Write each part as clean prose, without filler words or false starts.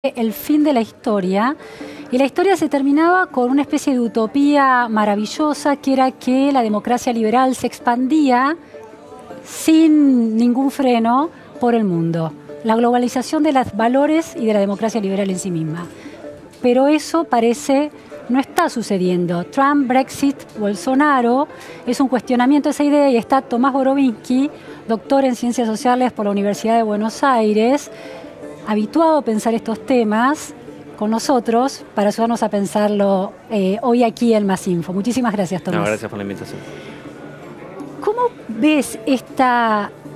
el fin de la historia, y la historia se terminaba con una especie de utopía maravillosa, que era que la democracia liberal se expandía sin ningún freno por el mundo. La globalización de los valores y de la democracia liberal en sí misma. Pero eso parece no está sucediendo. Trump, Brexit, Bolsonaro, es un cuestionamiento de esa idea, y está Tomás Borovinsky, doctor en Ciencias Sociales por la Universidad de Buenos Aires, habituado a pensar estos temas con nosotros para ayudarnos a pensarlo hoy aquí en Más Info. Muchísimas gracias, Tomás. No, gracias por la invitación. ¿Cómo ves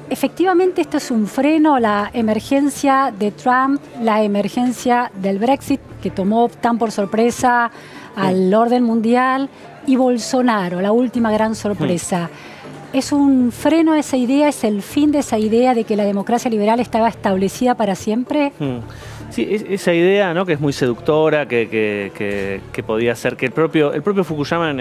efectivamente esto es un freno, la emergencia de Trump, la emergencia del Brexit, que tomó tan por sorpresa al orden mundial, y Bolsonaro, la última gran sorpresa? ¿Es un freno a esa idea? ¿Es el fin de esa idea de que la democracia liberal estaba establecida para siempre? Sí, esa idea, ¿no?, que es muy seductora, que podía ser, que el propio Fukuyama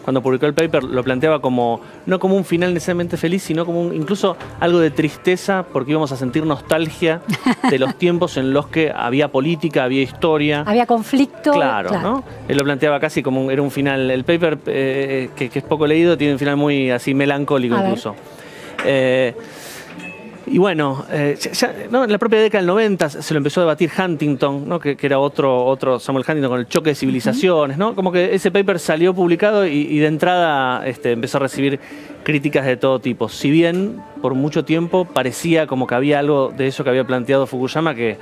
cuando publicó el paper lo planteaba como, no como un final necesariamente feliz, sino como incluso algo de tristeza, porque íbamos a sentir nostalgia de los tiempos en los que había política, había historia. Había conflicto. Claro, ¿no? Él lo planteaba casi como era un final. El paper, que es poco leído, tiene un final muy así melancólico incluso. Y bueno, ¿no?, en la propia década del 90 se lo empezó a debatir Huntington, ¿no?, que era otro Samuel Huntington, con el choque de civilizaciones, ¿no? Como que ese paper salió publicado y de entrada empezó a recibir críticas de todo tipo. Si bien por mucho tiempo parecía como que había algo de eso que había planteado Fukuyama que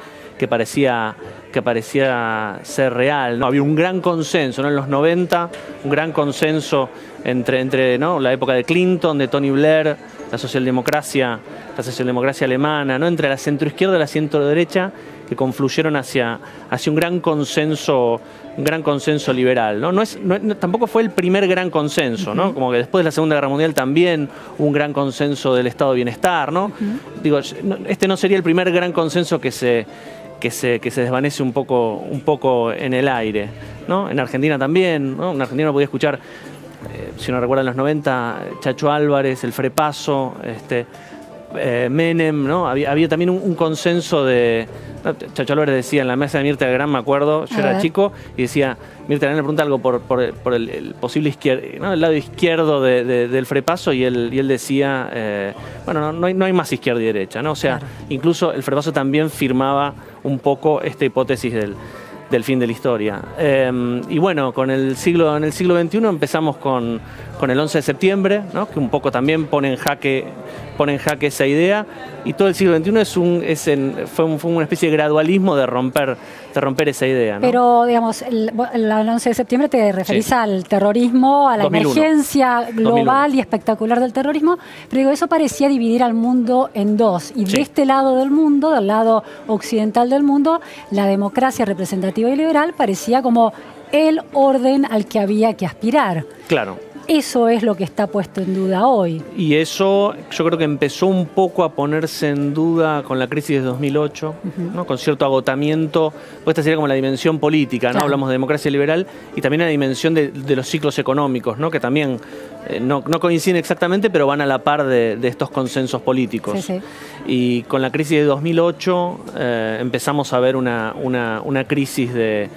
parecía ser real, ¿no? Había un gran consenso, ¿no?, en los 90, un gran consenso entre ¿no?, la época de Clinton, de Tony Blair, la socialdemocracia alemana, ¿no?, entre la centroizquierda y la centroderecha, que confluyeron hacia un gran consenso liberal, ¿no? Tampoco fue el primer gran consenso, ¿no? Como que después de la Segunda Guerra Mundial también hubo un gran consenso del estado de bienestar, ¿no? Digo, este no sería el primer gran consenso que se desvanece un poco en el aire, ¿no? En Argentina también, ¿no? En Argentina uno podía escuchar, si uno recuerda en los 90, Chacho Álvarez, el Frepaso, Menem, ¿no? Había también un consenso de... Chacho Álvarez decía en la mesa de Mirta Legrand, me acuerdo, yo era chico, y decía, Mirta Legrand le pregunta algo por el posible izquierdo, ¿no?, el lado izquierdo del Frepaso, y él decía, bueno, no hay más izquierda y derecha, ¿no? O sea, incluso el Frepaso también firmaba un poco esta hipótesis del fin de la historia. Y bueno, en el siglo XXI empezamos con el 11 de septiembre, ¿no?, que un poco también pone en jaque esa idea, y todo el siglo XXI fue una especie de gradualismo de romper esa idea, ¿no? Pero, digamos, el 11 de septiembre te referís al terrorismo, a la 2001. Emergencia global 2001. Y espectacular del terrorismo, pero digo, eso parecía dividir al mundo en dos, y de este lado del mundo, del lado occidental del mundo, la democracia representativa y liberal parecía como el orden al que había que aspirar. Claro. Eso es lo que está puesto en duda hoy. Y eso yo creo que empezó un poco a ponerse en duda con la crisis de 2008, ¿no?, con cierto agotamiento. Pues esta sería como la dimensión política, ¿no? Claro. Hablamos de democracia liberal, y también la dimensión de los ciclos económicos, ¿no?, que también no coinciden exactamente, pero van a la par de estos consensos políticos. Sí, sí. Y con la crisis de 2008 empezamos a ver una crisis de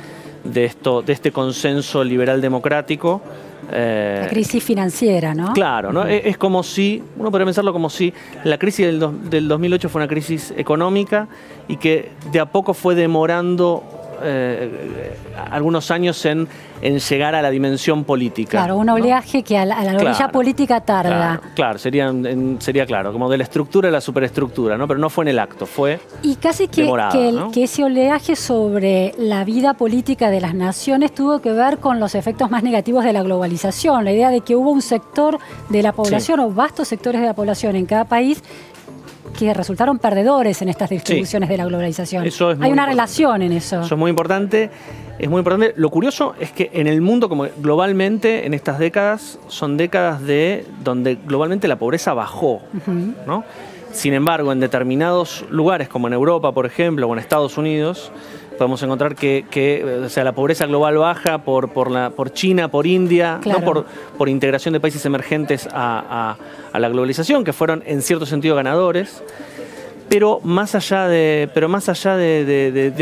este consenso liberal democrático. La crisis financiera, ¿no? Claro, ¿no? Es como si, uno podría pensarlo como si la crisis del 2008 fue una crisis económica, y que de a poco fue demorando algunos años en llegar a la dimensión política. Claro, un oleaje, ¿no?, que a la orilla política tarda. Claro, sería claro, como de la estructura a la superestructura, ¿no? Pero no fue en el acto, fue y casi demorado, ¿no? Que ese oleaje sobre la vida política de las naciones tuvo que ver con los efectos más negativos de la globalización, la idea de que hubo un sector de la población, o vastos sectores de la población en cada país, que resultaron perdedores en estas distribuciones de la globalización. Hay una relación en eso. Eso es muy importante. Es muy importante. Lo curioso es que en el mundo, como globalmente, en estas décadas, son décadas donde globalmente la pobreza bajó, ¿no? Sin embargo, en determinados lugares, como en Europa, por ejemplo, o en Estados Unidos, podemos encontrar que o sea, la pobreza global baja por China, por India, claro, ¿no?, por integración de países emergentes a la globalización, que fueron en cierto sentido ganadores. Pero más allá de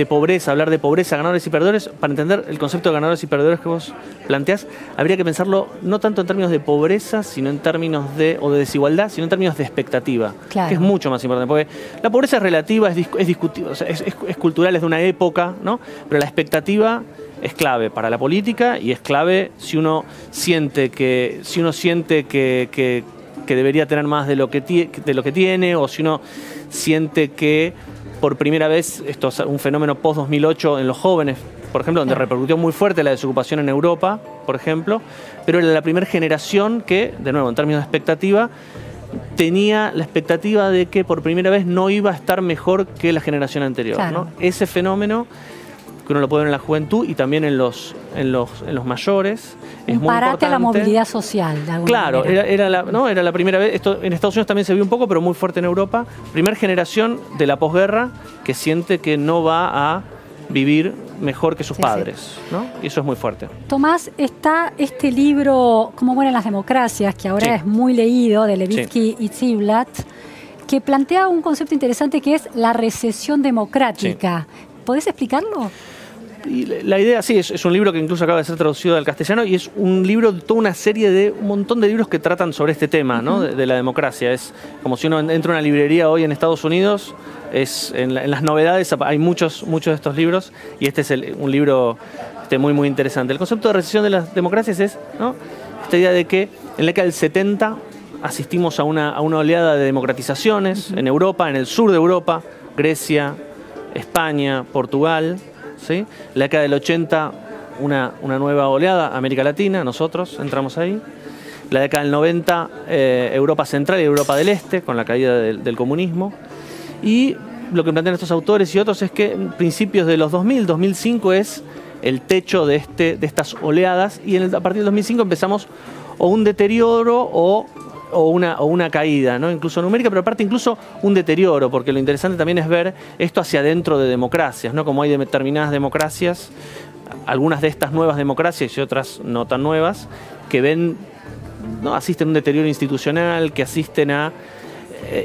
pobreza, hablar de pobreza, ganadores y perdedores, para entender el concepto de ganadores y perdedores que vos planteás, habría que pensarlo no tanto en términos de pobreza, sino en términos o de desigualdad, sino en términos de expectativa, claro, que es mucho más importante, porque la pobreza es relativa, es discutible, o sea, es cultural, es de una época, ¿no? Pero la expectativa es clave para la política y es clave si uno siente que debería tener más de lo que tiene, o si uno siente que por primera vez, esto es un fenómeno post-2008 en los jóvenes, por ejemplo, donde repercutió muy fuerte la desocupación en Europa, por ejemplo, pero era la primera generación que, de nuevo, en términos de expectativa, tenía la expectativa de que por primera vez no iba a estar mejor que la generación anterior, claro, ¿no? Ese fenómeno, que uno lo puede ver en la juventud y también en los mayores, es muy importante. A la movilidad social, de alguna manera. Era la primera vez, esto en Estados Unidos también se vio un poco, pero muy fuerte en Europa, primera generación de la posguerra que siente que no va a vivir mejor que sus padres, ¿no? Y eso es muy fuerte. Tomás, está este libro, Cómo mueren las democracias, que ahora es muy leído, de Levitsky y Ziblatt, que plantea un concepto interesante que es la recesión democrática. ¿Podés explicarlo? Y la idea, sí, es un libro que incluso acaba de ser traducido al castellano y es un libro de toda una serie de un montón de libros que tratan sobre este tema, ¿no? De la democracia. Es como si uno entra a una librería hoy en Estados Unidos, en las novedades hay muchos de estos libros y este es un libro muy, muy interesante. El concepto de recesión de las democracias es, ¿no?, esta idea de que en la década del 70 asistimos a una oleada de democratizaciones en Europa, en el sur de Europa, Grecia, España, Portugal, ¿sí? La década del 80, una nueva oleada, América Latina, nosotros entramos ahí. La década del 90, Europa Central y Europa del Este, con la caída del comunismo. Y lo que plantean estos autores y otros es que en principios de los 2000, 2005 es el techo de estas oleadas, y a partir del 2005 empezamos o un deterioro o una caída, ¿no? Incluso numérica, pero aparte incluso un deterioro, porque lo interesante también es ver esto hacia adentro de democracias, ¿no? Como hay determinadas democracias, algunas de estas nuevas democracias y otras no tan nuevas, que asisten a un deterioro institucional, que asisten a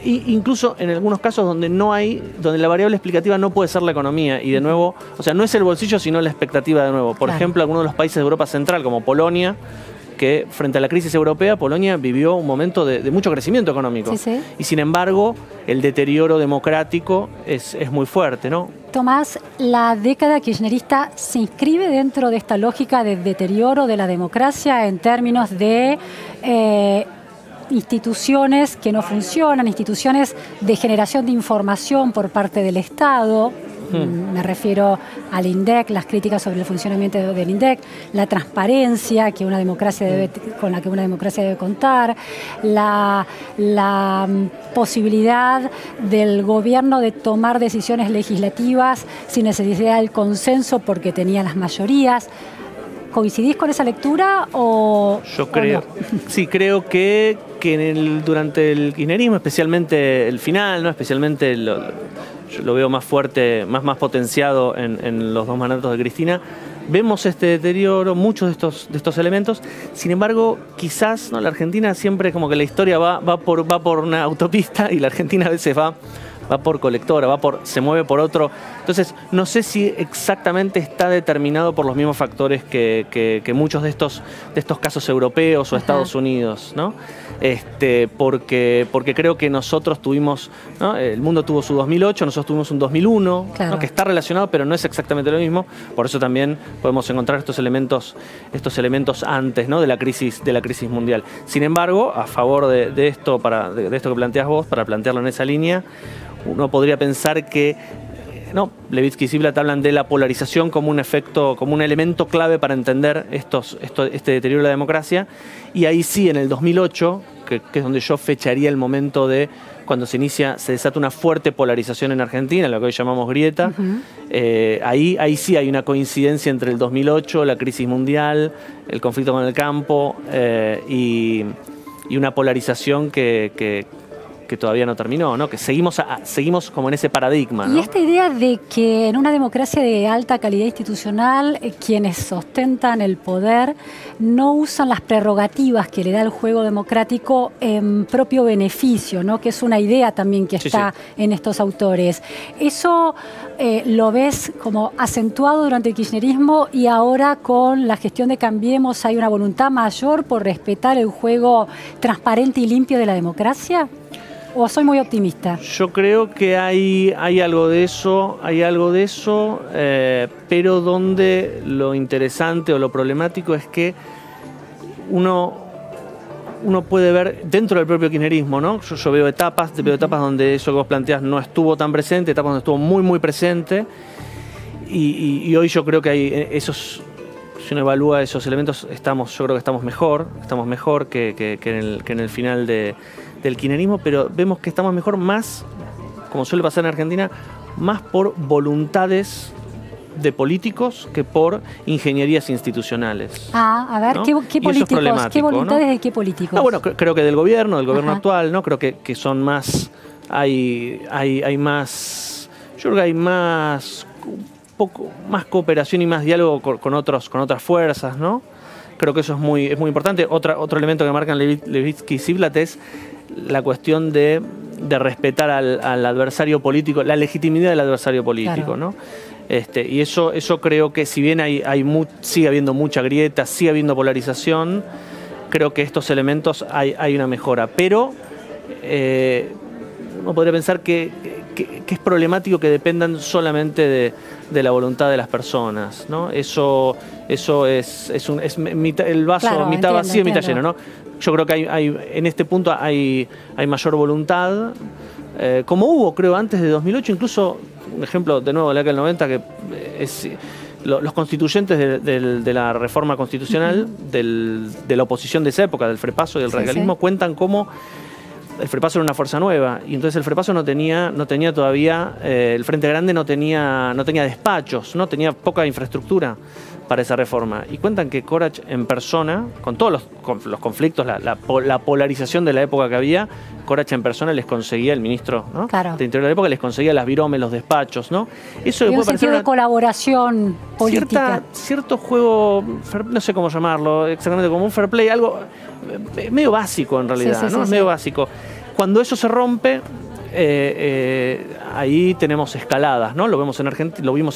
incluso en algunos casos donde la variable explicativa no puede ser la economía, y de nuevo, o sea, no es el bolsillo sino la expectativa de nuevo. Por ejemplo, algunos de los países de Europa Central, como Polonia, que frente a la crisis europea, Polonia vivió un momento de mucho crecimiento económico. Y sin embargo, el deterioro democrático es muy fuerte, ¿no? Tomás, ¿la década kirchnerista se inscribe dentro de esta lógica de deterioro de la democracia en términos de instituciones que no funcionan, instituciones de generación de información por parte del Estado? Me refiero al INDEC, las críticas sobre el funcionamiento del INDEC, la transparencia con la que una democracia debe contar, la posibilidad del gobierno de tomar decisiones legislativas sin necesidad del consenso porque tenía las mayorías. ¿Coincidís con esa lectura o...? Yo creo, sí, creo que durante el kirchnerismo, especialmente el final, ¿no? Especialmente yo lo veo más fuerte, más potenciado en los dos mandatos de Cristina, vemos este deterioro, muchos de estos elementos. Sin embargo, quizás, ¿no?, la Argentina siempre como que la historia va por una autopista, y la Argentina a veces va por colectora, se mueve por otro. Entonces, no sé si exactamente está determinado por los mismos factores que muchos de estos casos europeos o Estados Unidos, ¿no? Porque creo que nosotros tuvimos, ¿no?, el mundo tuvo su 2008, nosotros tuvimos un 2001, claro, ¿no?, que está relacionado, pero no es exactamente lo mismo. Por eso también podemos encontrar estos elementos antes, ¿no?, de la crisis mundial. Sin embargo, a favor de esto que planteás vos, para plantearlo en esa línea, uno podría pensar que Levitsky y Ziblatt hablan de la polarización como un efecto, como un elemento clave para entender este deterioro de la democracia. Y ahí sí, en el 2008, que es donde yo fecharía el momento de cuando se desata una fuerte polarización en Argentina, lo que hoy llamamos grieta. Ahí sí hay una coincidencia entre el 2008, la crisis mundial, el conflicto con el campo, y una polarización que todavía no terminó, ¿no? Que seguimos como en ese paradigma, ¿no? Y esta idea de que en una democracia de alta calidad institucional, quienes sostentan el poder no usan las prerrogativas que le da el juego democrático en propio beneficio, ¿no? Que es una idea también que está en estos autores. ¿Eso lo ves como acentuado durante el kirchnerismo y ahora con la gestión de Cambiemos hay una voluntad mayor por respetar el juego transparente y limpio de la democracia? ¿O soy muy optimista? Yo creo que hay algo de eso, pero donde lo interesante o lo problemático es que uno puede ver dentro del propio kirchnerismo, ¿no? Yo veo etapas donde eso que vos planteás no estuvo tan presente, etapas donde estuvo muy, muy presente, y hoy yo creo que hay esos... Si uno evalúa esos elementos, yo creo que estamos mejor que en el final del kirchnerismo, pero vemos que estamos mejor más, como suele pasar en Argentina, más por voluntades de políticos que por ingenierías institucionales. A ver, ¿no? ¿Qué políticos? ¿Qué voluntades, ¿no? De qué políticos? No, bueno, creo que del gobierno actual, ¿no? Creo que son más, hay más, yo creo que hay más, poco más cooperación y más diálogo con otras fuerzas, ¿no? Creo que eso es muy importante. Otro elemento que marcan Levitsky y Ziblatt es la cuestión de respetar al adversario político, la legitimidad del adversario político, claro, ¿no? Y eso creo que si bien sigue habiendo mucha grieta, sigue habiendo polarización, creo que estos elementos hay una mejora. Pero uno podría pensar que es problemático que dependan solamente de la voluntad de las personas, ¿no? Eso es el vaso, claro, mitad vacío, mitad lleno, ¿no? Yo creo que en este punto hay mayor voluntad, como hubo, creo, antes de 2008, incluso, un ejemplo de nuevo de la década del 90, que es los constituyentes de la reforma constitucional, de la oposición de esa época, del FREPASO y del radicalismo, cuentan cómo el FREPASO era una fuerza nueva, y entonces el FREPASO no tenía todavía, el Frente Grande no tenía despachos, no tenía poca infraestructura para esa reforma. Y cuentan que Corach en persona, con todos los conflictos, la polarización de la época que había, Corach en persona les conseguía, el ministro, ¿no?, claro, de Interior de la época, les conseguía las viromes, los despachos, ¿no? Eso y un sentido de colaboración política. Cierto juego, no sé cómo llamarlo exactamente, como un fair play, algo medio básico en realidad, ¿no? Medio básico. Cuando eso se rompe, ahí tenemos escaladas, ¿no? Lo vimos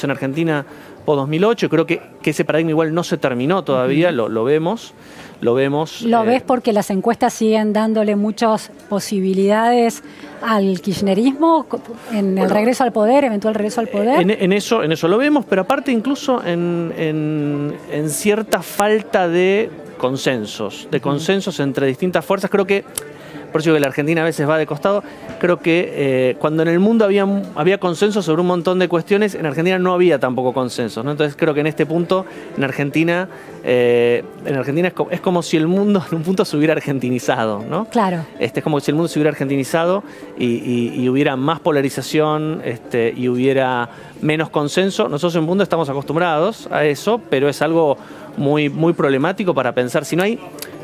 en Argentina post 2008. Creo que ese paradigma igual no se terminó todavía, lo vemos. ¿Lo ves porque las encuestas siguen dándole muchas posibilidades al kirchnerismo en el regreso al poder, eventual regreso al poder? En eso lo vemos, pero aparte incluso en cierta falta de consensos, entre distintas fuerzas. Creo que, por eso que la Argentina a veces va de costado, creo que cuando en el mundo había consenso sobre un montón de cuestiones, en Argentina no había tampoco consensos, ¿no? Entonces creo que en este punto, en Argentina es como si el mundo en un punto se hubiera argentinizado, ¿no? Claro. Es como si el mundo se hubiera argentinizado y hubiera más polarización y hubiera menos consenso. Nosotros en un punto estamos acostumbrados a eso, pero es algo muy, muy problemático para pensar. Si no hay...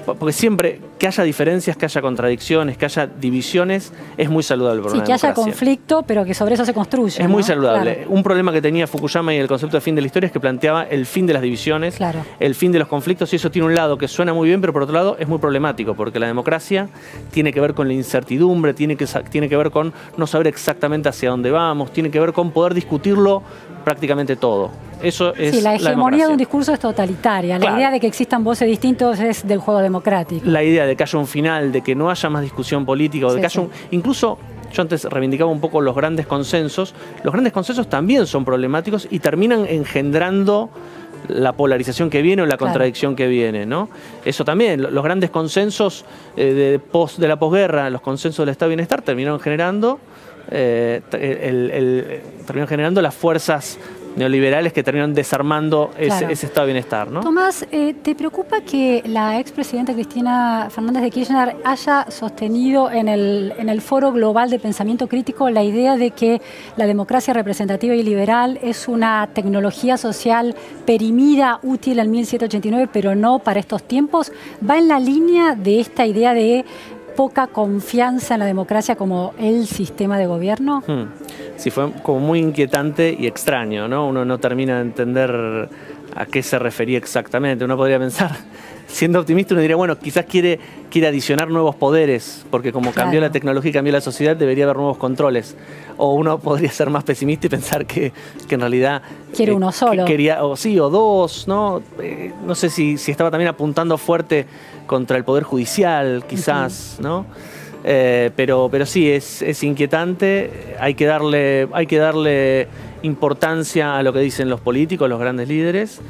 Porque siempre que haya diferencias, que haya contradicciones, que haya divisiones, es muy saludable para una democracia. Sí, que haya conflicto, pero que sobre eso se construye. Es muy saludable. Claro. Un problema que tenía Fukuyama y el concepto de fin de la historia es que planteaba el fin de las divisiones, claro, el fin de los conflictos, y eso tiene un lado que suena muy bien, pero por otro lado es muy problemático, porque la democracia tiene que ver con la incertidumbre, tiene que ver con no saber exactamente hacia dónde vamos, tiene que ver con poder discutirlo prácticamente todo. Eso es la hegemonía de un discurso es totalitaria. Claro. La idea de que existan voces distintas es del juego democrático. La idea de que haya un final, de que no haya más discusión política, o de que haya incluso, yo antes reivindicaba un poco los grandes consensos. Los grandes consensos también son problemáticos y terminan engendrando la polarización que viene o la contradicción que viene, ¿no? Eso también, los grandes consensos de la posguerra, los consensos del estado de bienestar, terminaron generando las fuerzas neoliberales que terminaron desarmando ese estado de bienestar, ¿no? Tomás, ¿te preocupa que la expresidenta Cristina Fernández de Kirchner haya sostenido en el Foro Global de Pensamiento Crítico la idea de que la democracia representativa y liberal es una tecnología social perimida, útil en 1789, pero no para estos tiempos? ¿Va en la línea de esta idea de poca confianza en la democracia como el sistema de gobierno? Sí, fue como muy inquietante y extraño, ¿no? Uno no termina de entender a qué se refería exactamente. Uno podría pensar, siendo optimista, uno diría, bueno, quizás quiere adicionar nuevos poderes, porque como cambió la tecnología y cambió la sociedad, debería haber nuevos controles. O uno podría ser más pesimista y pensar que en realidad... Quiere uno solo. Quería, o sí, o dos, ¿no? No sé si estaba también apuntando fuerte contra el Poder Judicial, quizás, ¿no? Pero sí, es inquietante. Hay que darle importancia a lo que dicen los políticos, los grandes líderes.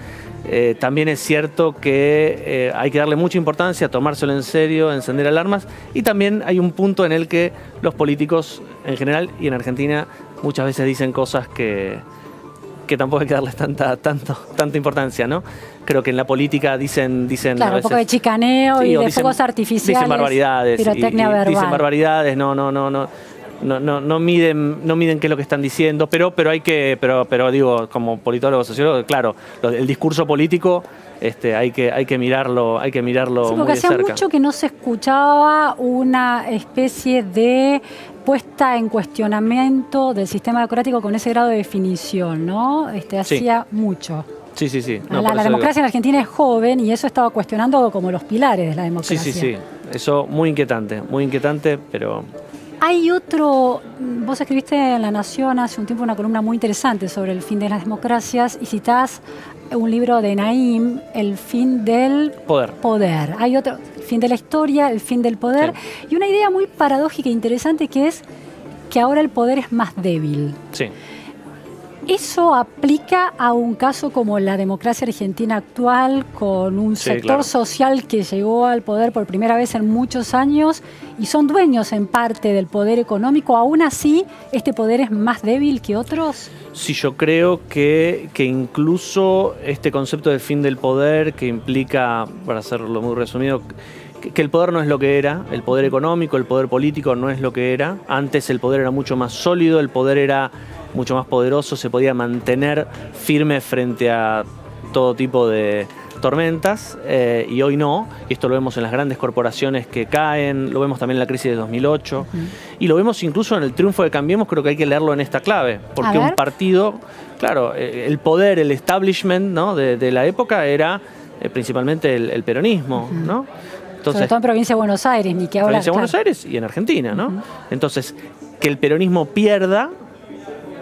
También es cierto que hay que darle mucha importancia, tomárselo en serio, encender alarmas. Y también hay un punto en el que los políticos, en general y en Argentina, muchas veces dicen cosas que tampoco hay que darles tanta importancia, ¿no? Creo que en la política dicen claro, a veces, un poco de chicaneo y de fuegos artificiales. Dicen barbaridades. Pirotecnia verbal. Dicen barbaridades, no miden qué es lo que están diciendo, pero digo, como politólogo, sociólogo, claro, el discurso político hay que mirarlo Sí, muy porque de hacía cerca. mucho que no se escuchaba una especie de puesta en cuestionamiento del sistema democrático con ese grado de definición, ¿no? Hacía mucho. Sí. No, la democracia en Argentina es joven y eso estaba cuestionando como los pilares de la democracia. Sí. Eso muy inquietante, pero... Hay otro, vos escribiste en La Nación hace un tiempo una columna muy interesante sobre el fin de las democracias y citás un libro de Naim, El fin del poder. Hay otro, El fin de la historia, El fin del poder, sí. Y una idea muy paradójica e interesante que es que ahora el poder es más débil. Sí. ¿Eso aplica a un caso como la democracia argentina actual, con un sector social que llegó al poder por primera vez en muchos años y son dueños en parte del poder económico? ¿Aún así este poder es más débil que otros? Sí, yo creo que incluso este concepto de fin del poder, que implica, para hacerlo muy resumido, que el poder no es lo que era, el poder económico, el poder político no es lo que era. Antes el poder era mucho más sólido, el poder era mucho más poderoso, se podía mantener firme frente a todo tipo de tormentas, y hoy no. Y esto lo vemos en las grandes corporaciones que caen, lo vemos también en la crisis de 2008, y lo vemos incluso en el triunfo de Cambiemos. Creo que hay que leerlo en esta clave, porque un partido, claro, el poder, el establishment, ¿no? de la época era principalmente el peronismo, ¿no? Entonces, sobre todo en provincia de Buenos Aires, ni que hablar. Provincia de Buenos Aires y en Argentina, ¿no? Entonces, que el peronismo pierda,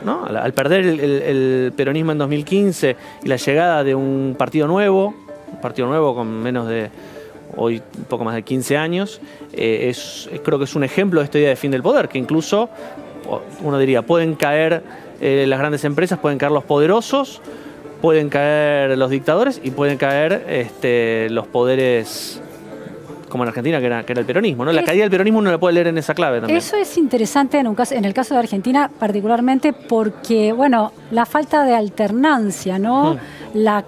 ¿no? Al perder el peronismo en 2015 y la llegada de un partido nuevo con menos de, hoy un poco más de 15 años, creo que es un ejemplo de esta idea de fin del poder, que incluso, uno diría, pueden caer las grandes empresas, pueden caer los poderosos, pueden caer los dictadores y pueden caer los poderes, como en Argentina, que era el peronismo, ¿no? La caída del peronismo uno la puede leer en esa clave también. Eso es interesante en el caso de Argentina, particularmente porque, bueno, la falta de alternancia, ¿no? La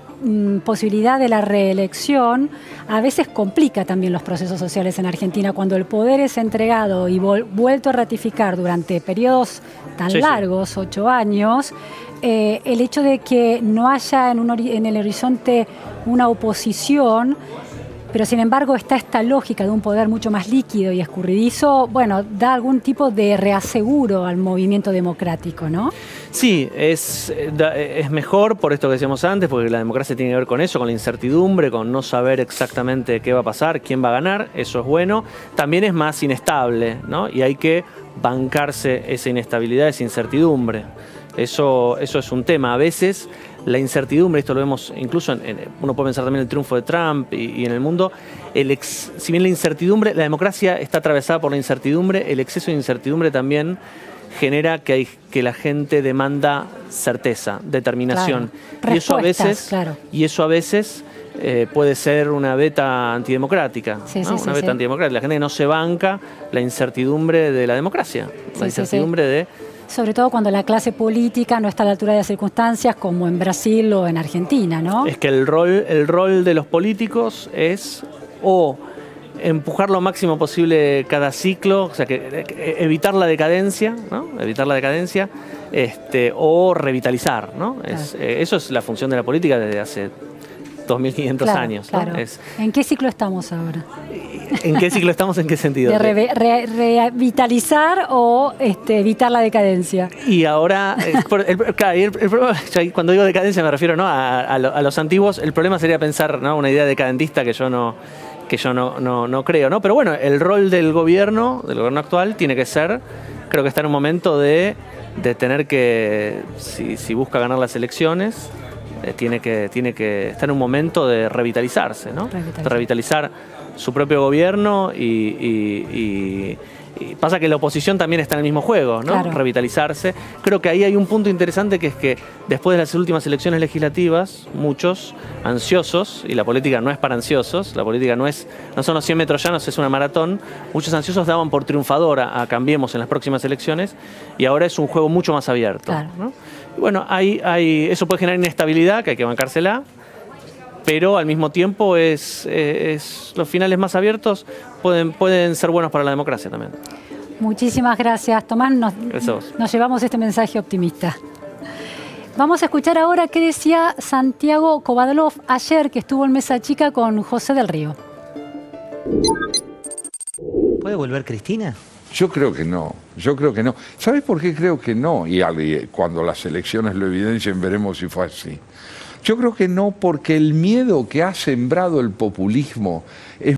posibilidad de la reelección a veces complica también los procesos sociales en Argentina. Cuando el poder es entregado y vuelto a ratificar durante periodos tan largos, 8 años, el hecho de que no haya en el horizonte una oposición, pero sin embargo está esta lógica de un poder mucho más líquido y escurridizo, bueno, da algún tipo de reaseguro al movimiento democrático, ¿no? Sí, es mejor por esto que decíamos antes, porque la democracia tiene que ver con eso, con la incertidumbre, con no saber exactamente qué va a pasar, quién va a ganar, eso es bueno. También es más inestable, ¿no? Y hay que bancarse esa inestabilidad, esa incertidumbre. Eso es un tema. A veces la incertidumbre, esto lo vemos incluso, uno puede pensar también en el triunfo de Trump y en el mundo, si bien la incertidumbre, la democracia está atravesada por la incertidumbre, el exceso de incertidumbre también genera que la gente demanda certeza, determinación. Claro. Y eso a veces puede ser una beta antidemocrática, ¿no? Una beta antidemocrática. La gente no se banca la incertidumbre de la democracia, la incertidumbre de... Sobre todo cuando la clase política no está a la altura de las circunstancias, como en Brasil o en Argentina, ¿no? Es que el rol de los políticos es o empujar lo máximo posible cada ciclo, o sea, que evitar la decadencia, ¿no? Evitar la decadencia, o revitalizar, ¿no? Claro. Eso es la función de la política desde hace 2.500 Claro, años, ¿no? claro. ¿En qué ciclo estamos ahora? ¿En qué ciclo estamos? ¿En qué sentido? ¿De revitalizar o evitar la decadencia? Y ahora, claro, el problema, cuando digo decadencia me refiero, ¿no?, a los antiguos. El problema sería pensar, ¿no?, una idea decadentista que yo no creo, ¿no? Pero bueno, el rol del gobierno actual tiene que ser, creo que está en un momento de tener que, si busca ganar las elecciones, tiene que estar en un momento de revitalizarse, ¿no? De revitalizar su propio gobierno y pasa que la oposición también está en el mismo juego, ¿no? Claro. Revitalizarse. Creo que ahí hay un punto interesante, que es que después de las últimas elecciones legislativas, muchos ansiosos, y la política no es para ansiosos, la política no son los 100 metros llanos, es una maratón, muchos ansiosos daban por triunfadora a Cambiemos en las próximas elecciones, y ahora es un juego mucho más abierto, Claro. ¿no? Y bueno, eso puede generar inestabilidad, que hay que bancársela, pero al mismo tiempo los finales más abiertos pueden ser buenos para la democracia también. Muchísimas gracias, Tomás. Gracias a vos. Nos llevamos este mensaje optimista. Vamos a escuchar ahora qué decía Santiago Kovadlov ayer, que estuvo en Mesa Chica con José del Río. ¿Puede volver Cristina? Yo creo que no, ¿Sabes por qué creo que no? Y cuando las elecciones lo evidencien veremos si fue así. Yo creo que no, porque el miedo que ha sembrado el populismo es